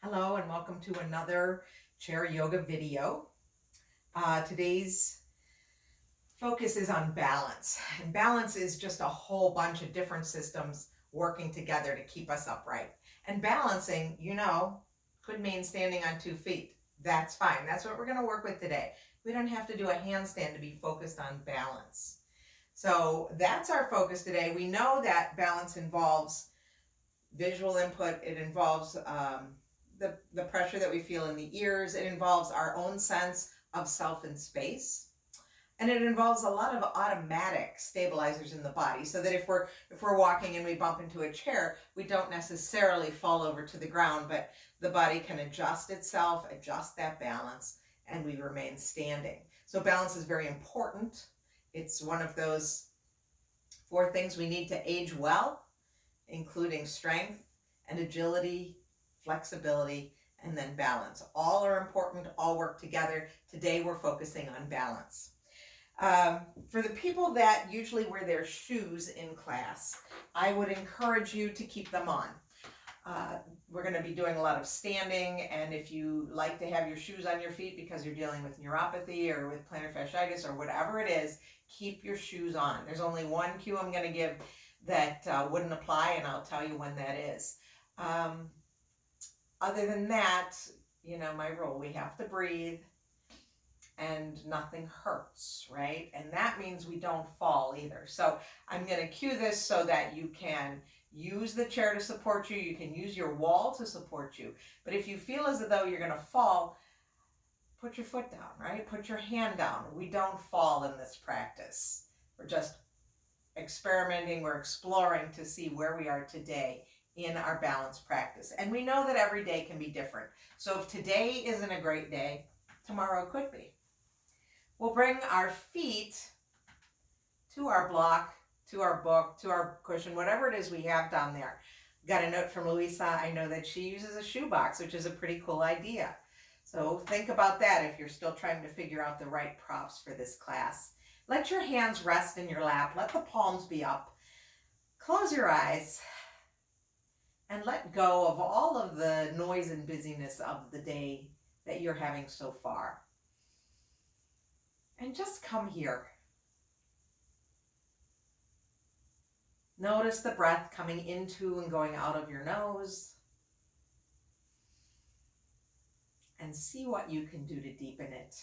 Hello and welcome to another chair yoga video. Today's focus is on balance. And balance is just a whole bunch of different systems working together to keep us upright. And balancing, could mean standing on 2 feet. That's fine. That's what we're going to work with today. We don't have to do a handstand to be focused on balance. So that's our focus today. We know that balance involves visual input. It involves the pressure that we feel in the ears. It involves our own sense of self and space. And it involves a lot of automatic stabilizers in the body, so that if we're walking and we bump into a chair, we don't necessarily fall over to the ground, but the body can adjust itself, adjust that balance, and we remain standing. So balance is very important. It's one of those 4 things we need to age well, including strength and agility, flexibility, and then balance. All are important, all work together. Today we're focusing on balance. For the people that usually wear their shoes in class, I would encourage you to keep them on. We're going to be doing a lot of standing, and if you like to have your shoes on your feet because you're dealing with neuropathy or with plantar fasciitis or whatever it is, keep your shoes on. There's only one cue I'm going to give that wouldn't apply, and I'll tell you when that is. Other than that, my rule, we have to breathe and nothing hurts, right? And that means we don't fall either. So I'm going to cue this so that you can use the chair to support you. You can use your wall to support you. But if you feel as though you're going to fall, put your foot down, right? Put your hand down. We don't fall in this practice. We're just experimenting. We're exploring to see where we are today in our balance practice. And we know that every day can be different. So if today isn't a great day, tomorrow could be. We'll bring our feet to our block, to our book, to our cushion, whatever it is we have down there. Got a note from Louisa. I know that she uses a shoebox, which is a pretty cool idea. So think about that if you're still trying to figure out the right props for this class. Let your hands rest in your lap. Let the palms be up. Close your eyes and let go of all of the noise and busyness of the day that you're having so far. And just come here. Notice the breath coming into and going out of your nose. And see what you can do to deepen it.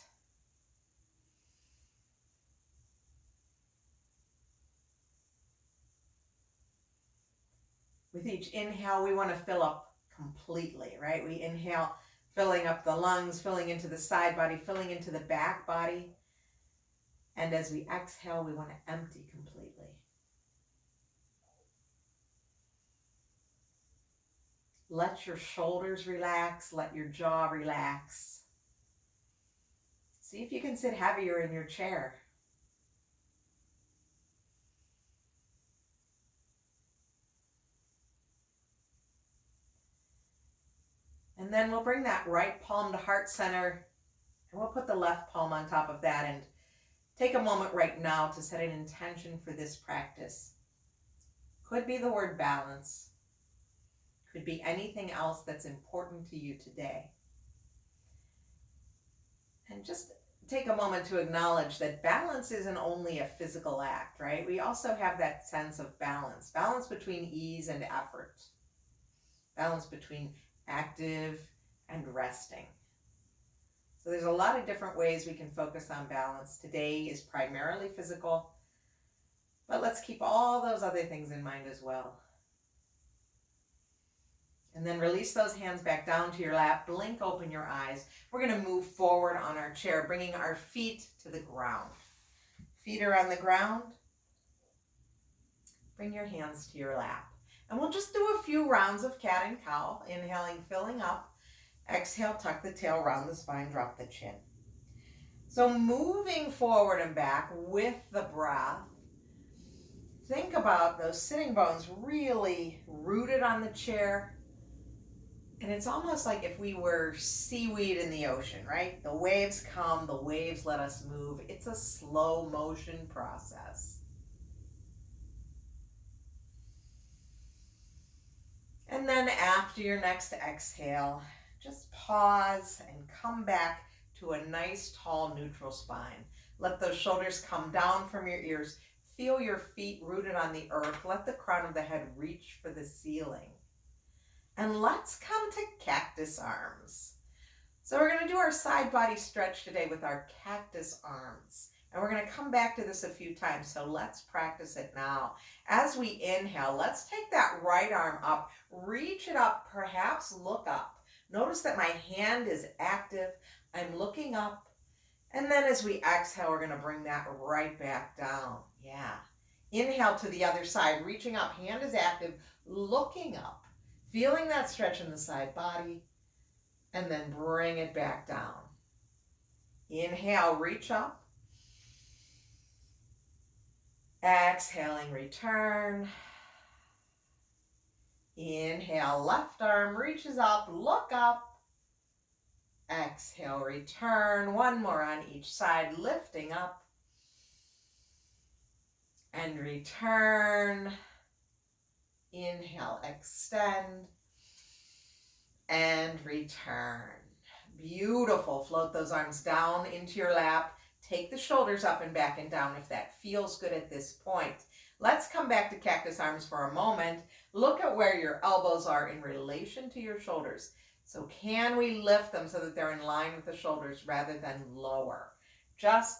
With each inhale, we want to fill up completely, right? We inhale, filling up the lungs, filling into the side body, filling into the back body. And as we exhale, we want to empty completely. Let your shoulders relax. Let your jaw relax. See if you can sit heavier in your chair. And then we'll bring that right palm to heart center, and we'll put the left palm on top of that and take a moment right now to set an intention for this practice. Could be the word balance. Could be anything else that's important to you today. And just take a moment to acknowledge that balance isn't only a physical act, right? We also have that sense of balance. Balance between ease and effort. Balance between active and resting. So there's a lot of different ways we can focus on balance. Today is primarily physical, but let's keep all those other things in mind as well. And then release those hands back down to your lap. Blink open your eyes. We're going to move forward on our chair, bringing our feet to the ground. Feet are on the ground. Bring your hands to your lap. And we'll just do a few rounds of cat and cow. Inhaling, filling up. Exhale, tuck the tail, round the spine, drop the chin. So moving forward and back with the breath. Think about those sitting bones really rooted on the chair. And it's almost like if we were seaweed in the ocean, right? The waves come, the waves let us move. It's a slow motion process. And then after your next exhale, just pause and come back to a nice, tall, neutral spine. Let those shoulders come down from your ears. Feel your feet rooted on the earth. Let the crown of the head reach for the ceiling. And let's come to cactus arms. So we're going to do our side body stretch today with our cactus arms. And we're going to come back to this a few times, so let's practice it now. As we inhale, let's take that right arm up, reach it up, perhaps look up. Notice that my hand is active. I'm looking up. And then as we exhale, we're going to bring that right back down. Yeah. Inhale to the other side, reaching up, hand is active, looking up, feeling that stretch in the side body, and then bring it back down. Inhale, reach up. Exhaling, return. Inhale, left arm reaches up, look up. Exhale, return. One more on each side, lifting up. And return. Inhale, extend. And return. Beautiful. Float those arms down into your lap. Take the shoulders up and back and down if that feels good at this point. Let's come back to cactus arms for a moment. Look at where your elbows are in relation to your shoulders. So can we lift them so that they're in line with the shoulders rather than lower? Just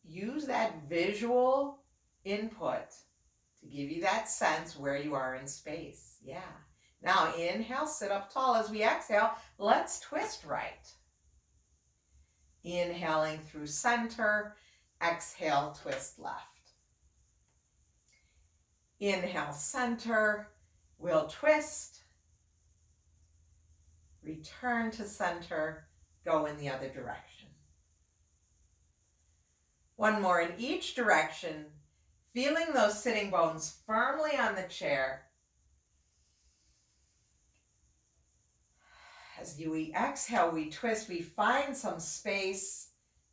use that visual input to give you that sense where you are in space. Yeah. Now inhale, sit up tall. As we exhale, let's twist right. Inhaling through center, exhale, twist left. Inhale, center, we'll twist, return to center, go in the other direction. One more in each direction, feeling those sitting bones firmly on the chair. As we exhale, we twist, we find some space,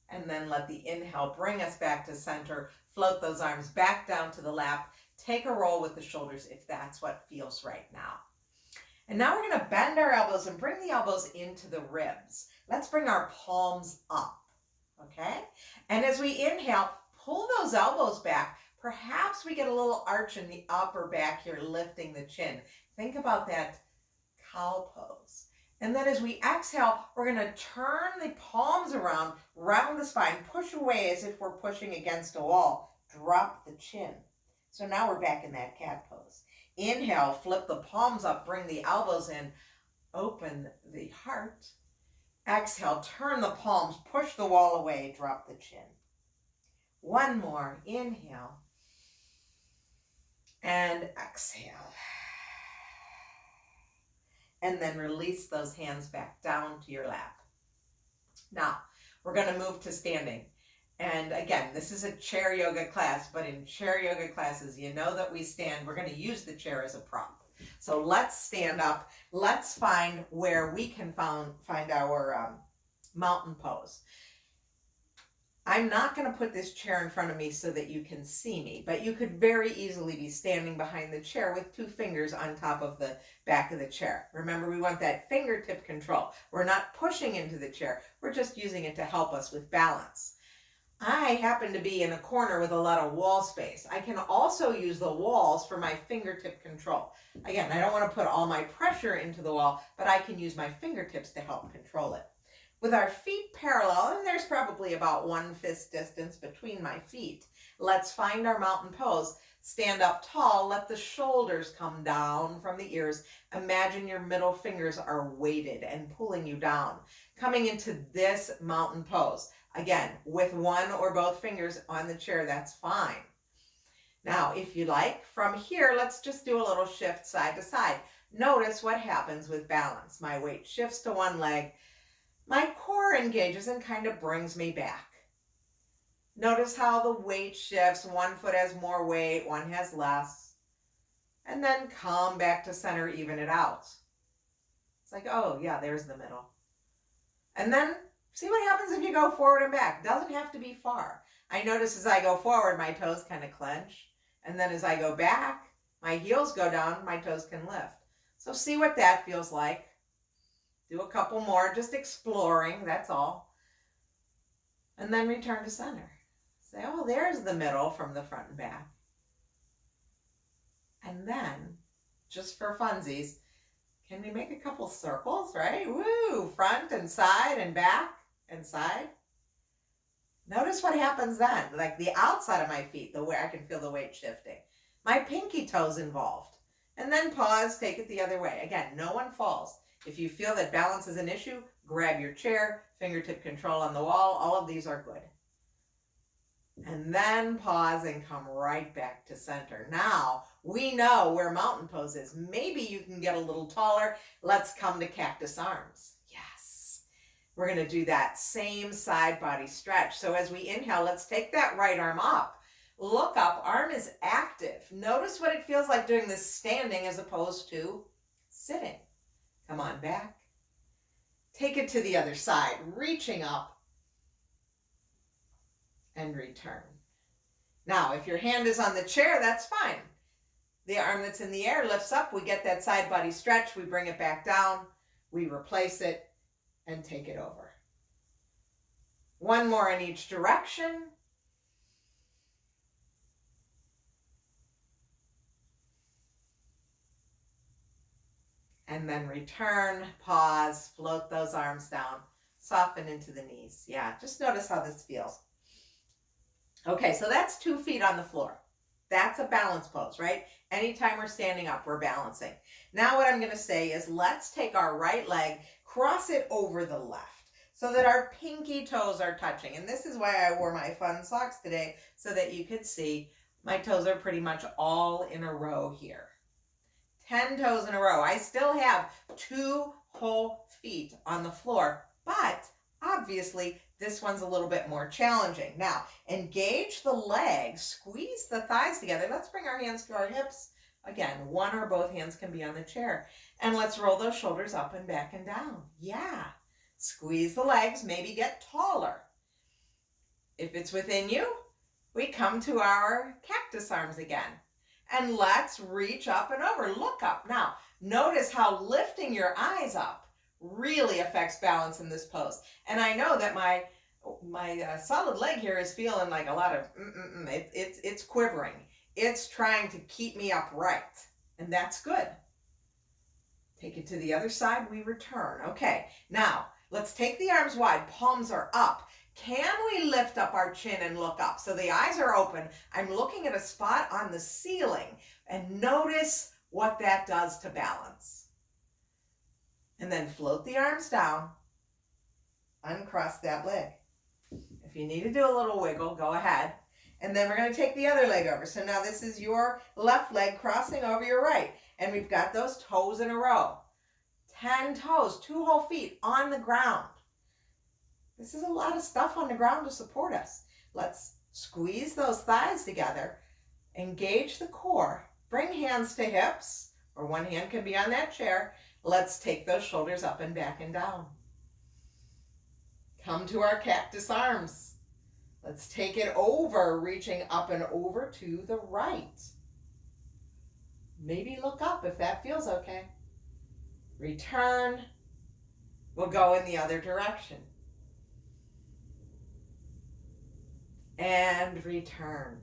and then let the inhale bring us back to center. Float those arms back down to the lap. Take a roll with the shoulders if that's what feels right now. And now we're going to bend our elbows and bring the elbows into the ribs. Let's bring our palms up, okay? And as we inhale, pull those elbows back. Perhaps we get a little arch in the upper back here, lifting the chin. Think about that cow pose. And then as we exhale, we're going to turn the palms around, round the spine, push away as if we're pushing against a wall. Drop the chin. So now we're back in that cat pose. Inhale, flip the palms up, bring the elbows in, open the heart. Exhale, turn the palms, push the wall away, drop the chin. One more, inhale. And exhale. And then release those hands back down to your lap. Now, we're going to move to standing. And again, this is a chair yoga class, but in chair yoga classes, you know that we stand. We're going to use the chair as a prop. So let's stand up. Let's find where we can find our mountain pose. I'm not going to put this chair in front of me so that you can see me, but you could very easily be standing behind the chair with two fingers on top of the back of the chair. Remember, we want that fingertip control. We're not pushing into the chair. We're just using it to help us with balance. I happen to be in a corner with a lot of wall space. I can also use the walls for my fingertip control. Again, I don't want to put all my pressure into the wall, but I can use my fingertips to help control it. With our feet parallel, and there's probably about 1 fist distance between my feet, let's find our mountain pose. Stand up tall, let the shoulders come down from the ears. Imagine your middle fingers are weighted and pulling you down. Coming into this mountain pose. Again, with one or both fingers on the chair, that's fine. Now, if you like, from here, let's just do a little shift side to side. Notice what happens with balance. My weight shifts to one leg. My core engages and kind of brings me back. Notice how the weight shifts. One foot has more weight, one has less. And then come back to center, even it out. It's like, oh yeah, there's the middle. And then see what happens if you go forward and back. Doesn't have to be far. I notice as I go forward, my toes kind of clench. And then as I go back, my heels go down, my toes can lift. So see what that feels like. Do a couple more, just exploring, that's all. And then return to center. Say, oh, there's the middle from the front and back. And then, just for funsies, can we make a couple circles, right? Woo! Front and side and back and side. Notice what happens then. Like the outside of my feet, the way I can feel the weight shifting. My pinky toes involved. And then pause, take it the other way. Again, no one falls. If you feel that balance is an issue, grab your chair, fingertip control on the wall. All of these are good. And then pause and come right back to center. Now, we know where mountain pose is. Maybe you can get a little taller. Let's come to cactus arms. Yes. We're going to do that same side body stretch. So as we inhale, let's take that right arm up. Look up, arm is active. Notice what it feels like doing this standing as opposed to sitting. Come on back. Take it to the other side, reaching up and return. Now, if your hand is on the chair, that's fine. The arm that's in the air lifts up. We get that side body stretch. We bring it back down. We replace it and take it over. One more in each direction. And then return, pause, float those arms down, soften into the knees. Yeah, just notice how this feels. Okay, so that's 2 feet on the floor. That's a balance pose, right? Anytime we're standing up, we're balancing. Now what I'm going to say is let's take our right leg, cross it over the left so that our pinky toes are touching. And this is why I wore my fun socks today, so that you could see my toes are pretty much all in a row here. 10 toes in a row. I still have 2 whole feet on the floor, but obviously this one's a little bit more challenging. Now, engage the legs, squeeze the thighs together. Let's bring our hands to our hips. Again, one or both hands can be on the chair. And let's roll those shoulders up and back and down. Yeah. Squeeze the legs, maybe get taller. If it's within you, we come to our cactus arms again. And let's reach up and over. Look up. Now, notice how lifting your eyes up really affects balance in this pose. And I know that my solid leg here is feeling like a lot of it's quivering. It's trying to keep me upright, and that's good. Take it to the other side. We return. Okay, now let's take the arms wide. Palms are up. Can we lift up our chin and look up? So the eyes are open. I'm looking at a spot on the ceiling, and notice what that does to balance. And then float the arms down, uncross that leg. If you need to do a little wiggle, go ahead. And then we're going to take the other leg over. So now this is your left leg crossing over your right. And we've got those toes in a row. 10 toes, 2 whole feet on the ground. This is a lot of stuff on the ground to support us. Let's squeeze those thighs together, engage the core, bring hands to hips, or one hand can be on that chair. Let's take those shoulders up and back and down. Come to our cactus arms. Let's take it over, reaching up and over to the right. Maybe look up if that feels okay. Return. We'll go in the other direction. And return.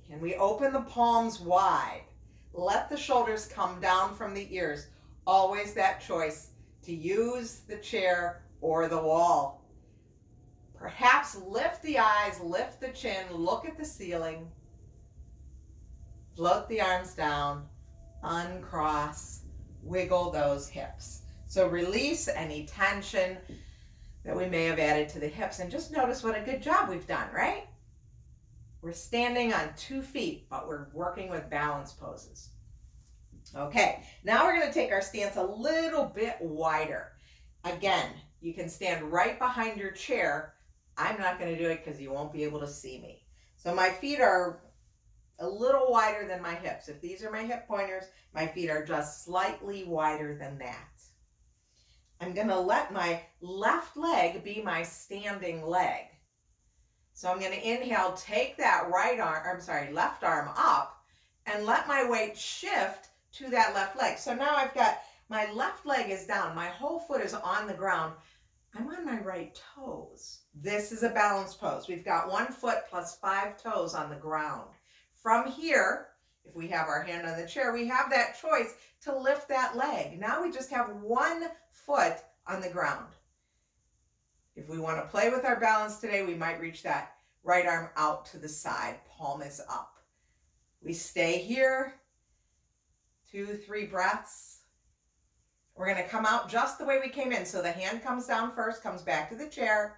Can we open the palms wide? Let the shoulders come down from the ears. Always that choice to use the chair or the wall. Perhaps lift the eyes, lift the chin, look at the ceiling. Float the arms down, uncross, wiggle those hips. So release any tension that we may have added to the hips, and just notice what a good job we've done, right? We're standing on 2 feet, but we're working with balance poses. Okay, now we're going to take our stance a little bit wider. Again, you can stand right behind your chair. I'm not going to do it because you won't be able to see me. So my feet are a little wider than my hips. If these are my hip pointers, my feet are just slightly wider than that. I'm going to let my left leg be my standing leg. So I'm going to inhale, take that left arm up, and let my weight shift to that left leg. So now I've got my left leg is down. My whole foot is on the ground. I'm on my right toes. This is a balance pose. We've got 1 foot plus 5 toes on the ground. From here, if we have our hand on the chair, we have that choice to lift that leg. Now we just have 1 foot on the ground. If we want to play with our balance today, we might reach that right arm out to the side, palm is up. We stay here, 2, 3 breaths. We're going to come out just the way we came in. So the hand comes down first, comes back to the chair,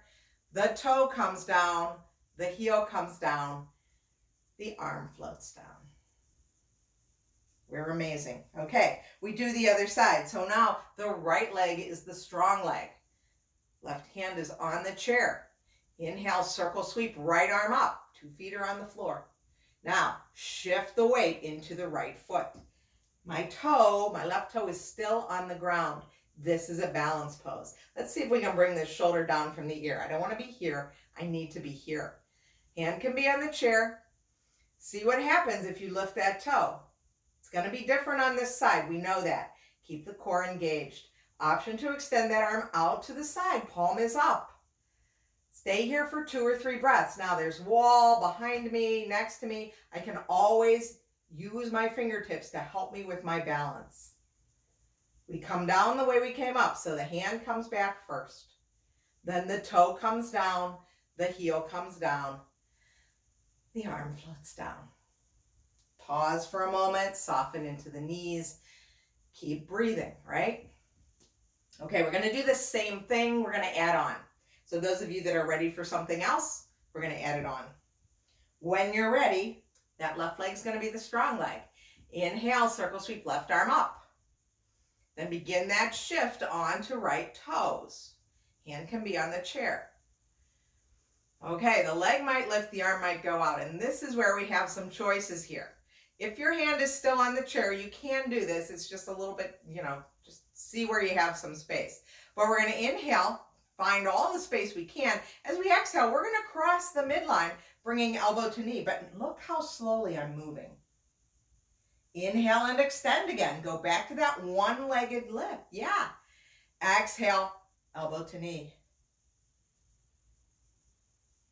the toe comes down, the heel comes down, the arm floats down. We're amazing. Okay, we do the other side. So now the right leg is the strong leg. Left hand is on the chair. Inhale, circle sweep, right arm up. 2 feet are on the floor. Now, shift the weight into the right foot. My left toe is still on the ground. This is a balance pose. Let's see if we can bring this shoulder down from the ear. I don't want to be here. I need to be here. Hand can be on the chair. See what happens if you lift that toe. It's going to be different on this side. We know that. Keep the core engaged. Option to extend that arm out to the side. Palm is up. Stay here for 2 or 3 breaths. Now there's wall behind me, next to me. I can always use my fingertips to help me with my balance. We come down the way we came up. So the hand comes back first. Then the toe comes down. The heel comes down. The arm floats down. Pause for a moment. Soften into the knees. Keep breathing, right? Okay, we're going to do the same thing. We're going to add on. So those of you that are ready for something else, we're going to add it on. When you're ready, that left leg is going to be the strong leg. Inhale, circle sweep, left arm up. Then begin that shift on to right toes. Hand can be on the chair. Okay, the leg might lift, the arm might go out. And this is where we have some choices here. If your hand is still on the chair, you can do this. It's just a little bit, just see where you have some space. But we're going to inhale, find all the space we can. As we exhale, we're going to cross the midline, bringing elbow to knee. But look how slowly I'm moving. Inhale and extend again. Go back to that one-legged lift. Yeah. Exhale, elbow to knee.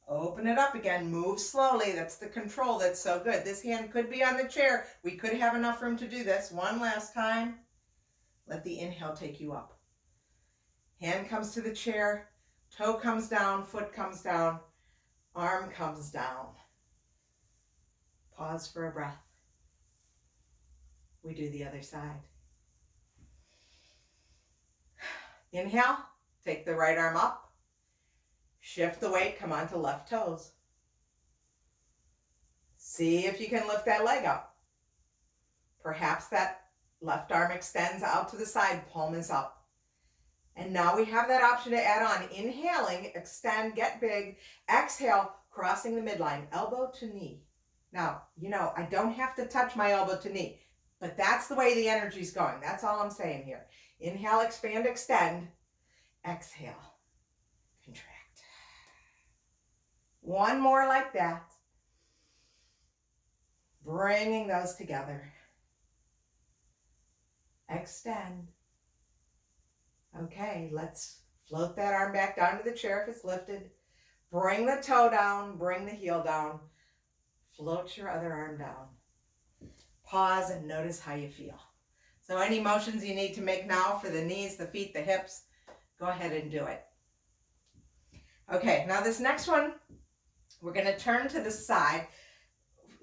Open it up again. Move slowly. That's the control that's so good. This hand could be on the chair. We could have enough room to do this. One last time. Let the inhale take you up. Hand comes to the chair. Toe comes down. Foot comes down. Arm comes down. Pause for a breath. We do the other side. Inhale. Take the right arm up. Shift the weight, come onto left toes. See if you can lift that leg up. Perhaps that left arm extends out to the side, palm is up. And now we have that option to add on. Inhaling, extend, get big. Exhale, crossing the midline, elbow to knee. Now, I don't have to touch my elbow to knee, but that's the way the energy's going. That's all I'm saying here. Inhale, expand, extend. Exhale, contract. One more like that. Bringing those together. Extend. Okay, let's float that arm back down to the chair if it's lifted. Bring the toe down, bring the heel down. Float your other arm down. Pause and notice how you feel. So any motions you need to make now for the knees, the feet, the hips, go ahead and do it. Okay, now this next one, we're going to turn to the side.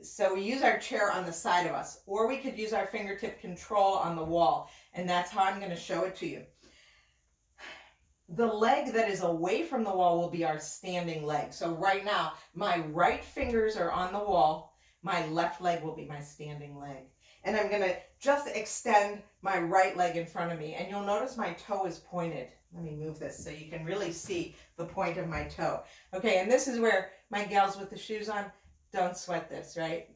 So we use our chair on the side of us, or we could use our fingertip control on the wall. And that's how I'm going to show it to you. The leg that is away from the wall will be our standing leg. So right now, my right fingers are on the wall. My left leg will be my standing leg. And I'm going to just extend my right leg in front of me. And you'll notice my toe is pointed. Let me move this so you can really see the point of my toe. Okay, and this is where my gals with the shoes on, don't sweat this, right?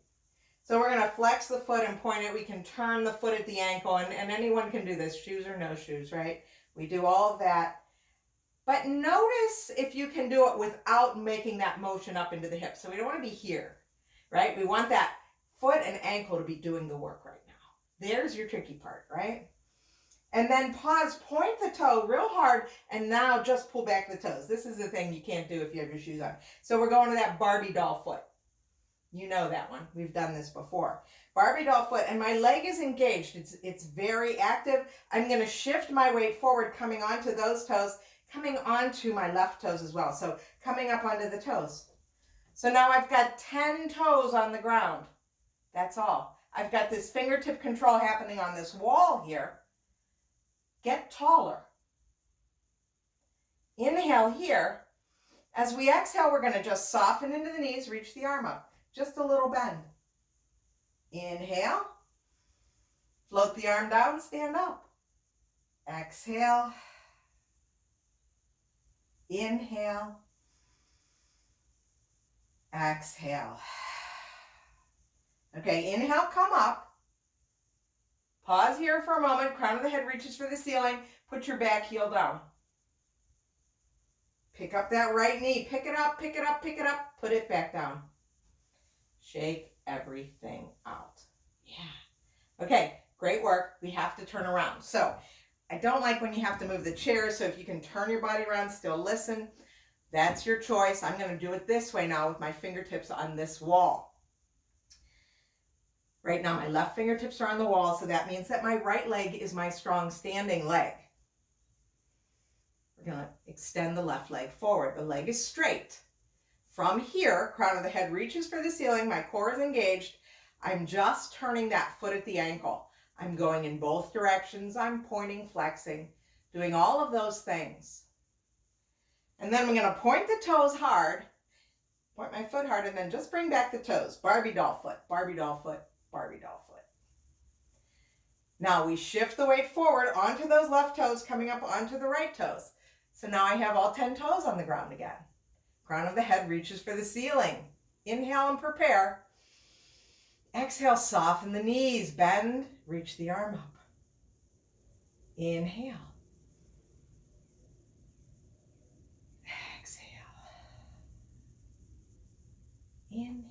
So we're going to flex the foot and point it. We can turn the foot at the ankle, and anyone can do this, shoes or no shoes, right? We do all of that. But notice if you can do it without making that motion up into the hip. So we don't want to be here, right? We want that foot and ankle to be doing the work right now. There's your tricky part, right? And then pause, point the toe real hard, and now just pull back the toes. This is the thing you can't do if you have your shoes on. So we're going to that Barbie doll foot. You know that one. We've done this before. Barbie doll foot, and my leg is engaged. It's very active. I'm going to shift my weight forward, coming onto those toes, coming onto my left toes as well. So coming up onto the toes. So now I've got 10 toes on the ground. That's all. I've got this fingertip control happening on this wall here. Get taller. Inhale here. As we exhale, we're going to just soften into the knees, reach the arm up. Just a little bend. Inhale. Float the arm down, stand up. Exhale. Inhale. Exhale. Okay, inhale, come up. Pause here for a moment. Crown of the head reaches for the ceiling. Put your back heel down. Pick up that right knee. Pick it up, pick it up, pick it up. Put it back down. Shake everything out. Yeah. Okay, great work. We have to turn around. So I don't like when you have to move the chair, so if you can turn your body around, still listen. That's your choice. I'm going to do it this way now with my fingertips on this wall. Right now, my left fingertips are on the wall, so that means that my right leg is my strong standing leg. We're going to extend the left leg forward. The leg is straight. From here, crown of the head reaches for the ceiling. My core is engaged. I'm just turning that foot at the ankle. I'm going in both directions. I'm pointing, flexing, doing all of those things. And then I'm going to point the toes hard, point my foot hard, and then just bring back the toes. Barbie doll foot, Barbie doll foot. Barbie doll foot. Now we shift the weight forward onto those left toes, coming up onto the right toes. So now I have all 10 toes on the ground again. Crown of the head reaches for the ceiling. Inhale and prepare. Exhale, soften the knees, bend, reach the arm up. Inhale. Exhale. Inhale.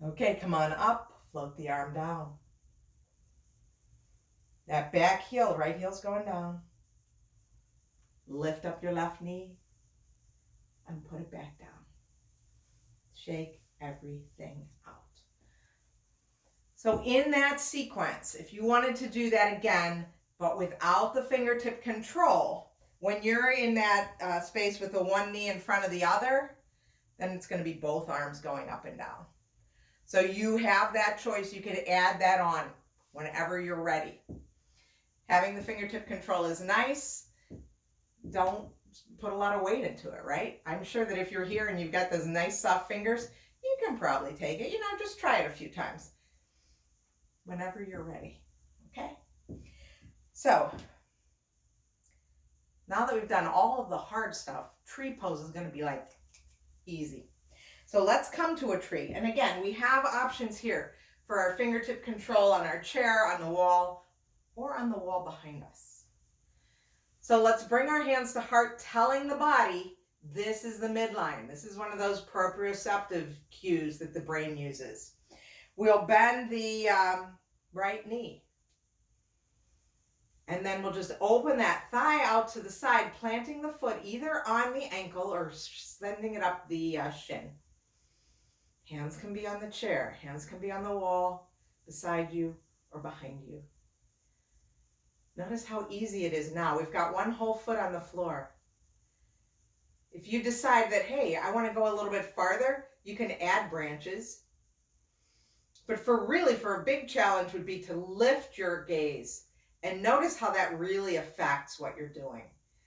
Okay, come on up, float the arm down. That back heel, right heel's going down. Lift up your left knee and put it back down. Shake everything out. So in that sequence, if you wanted to do that again, but without the fingertip control, when you're in that space with the one knee in front of the other, then it's going to be both arms going up and down. So you have that choice. You can add that on whenever you're ready. Having the fingertip control is nice. Don't put a lot of weight into it, right? I'm sure that if you're here and you've got those nice soft fingers, you can probably take it. Just try it a few times. Whenever you're ready, okay? So, now that we've done all of the hard stuff, tree pose is going to be like easy. So let's come to a tree. And again, we have options here for our fingertip control on our chair, on the wall, or on the wall behind us. So let's bring our hands to heart, telling the body, this is the midline. This is one of those proprioceptive cues that the brain uses. We'll bend the right knee. And then we'll just open that thigh out to the side, planting the foot either on the ankle or sending it up the shin. Hands can be on the chair. Hands can be on the wall, beside you, or behind you. Notice how easy it is now. We've got one whole foot on the floor. If you decide that, hey, I want to go a little bit farther, you can add branches. But for a big challenge would be to lift your gaze and notice how that really affects what you're doing.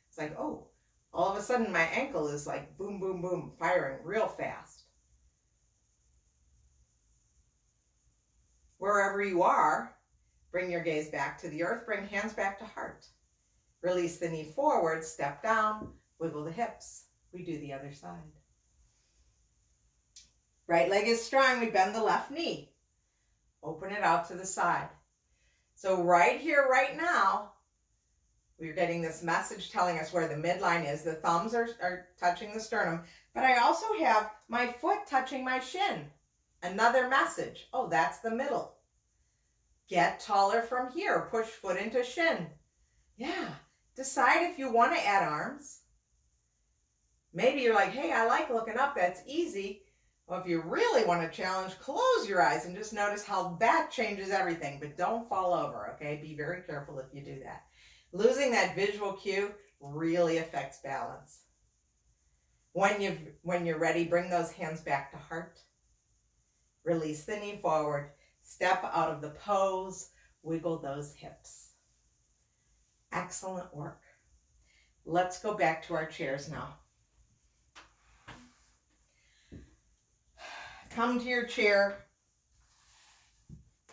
It's like, oh, all of a sudden my ankle is like boom, boom, boom, firing real fast. Wherever you are, bring your gaze back to the earth, bring hands back to heart. Release the knee forward, step down, wiggle the hips. We do the other side. Right leg is strong, we bend the left knee. Open it out to the side. So right here, right now, we're getting this message telling us where the midline is. The thumbs are touching the sternum, but I also have my foot touching my shin. Another message. Oh, that's the middle. Get taller from here. Push foot into shin. Yeah. Decide if you want to add arms. Maybe you're like, hey, I like looking up. That's easy. Well, if you really want to challenge, close your eyes and just notice how that changes everything. But don't fall over, okay? Be very careful if you do that. Losing that visual cue really affects balance. When you're ready, bring those hands back to heart. Release the knee forward. Step out of the pose. Wiggle those hips. Excellent work. Let's go back to our chairs now. Come to your chair.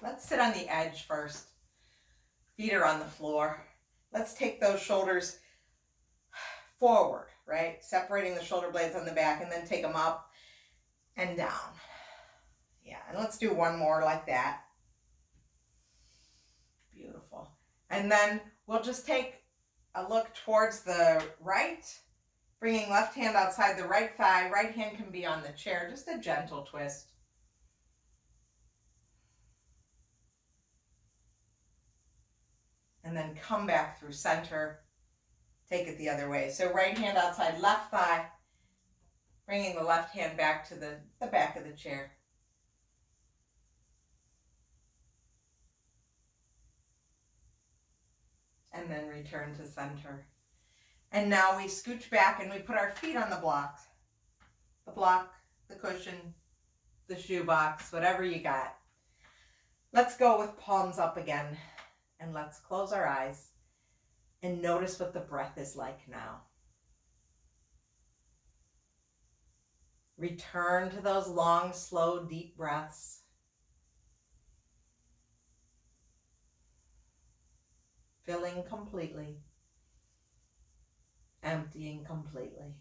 Let's sit on the edge first. Feet are on the floor. Let's take those shoulders forward, right? Separating the shoulder blades on the back, and then take them up and down. Yeah, and let's do one more like that. Beautiful. And then we'll just take a look towards the right, bringing left hand outside the right thigh. Right hand can be on the chair, just a gentle twist. And then come back through center. Take it the other way. So right hand outside left thigh, bringing the left hand back to the back of the chair. And then return to center. And now we scooch back and we put our feet on the blocks. The block, the cushion, the shoe box, whatever you got. Let's go with palms up again. And let's close our eyes and notice what the breath is like now. Return to those long, slow, deep breaths. Filling completely. Emptying completely.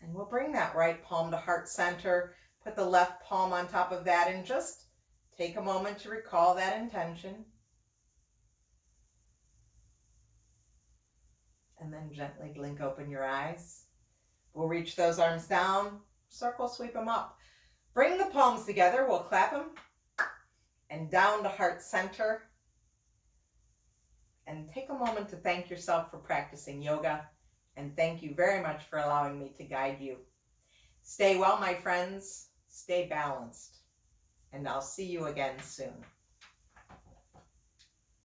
And we'll bring that right palm to heart center. Put the left palm on top of that and just take a moment to recall that intention. And then gently blink open your eyes. We'll reach those arms down, circle, sweep them up. Bring the palms together, we'll clap them, and down to heart center. And take a moment to thank yourself for practicing yoga, and thank you very much for allowing me to guide you. Stay well, my friends, stay balanced, and I'll see you again soon.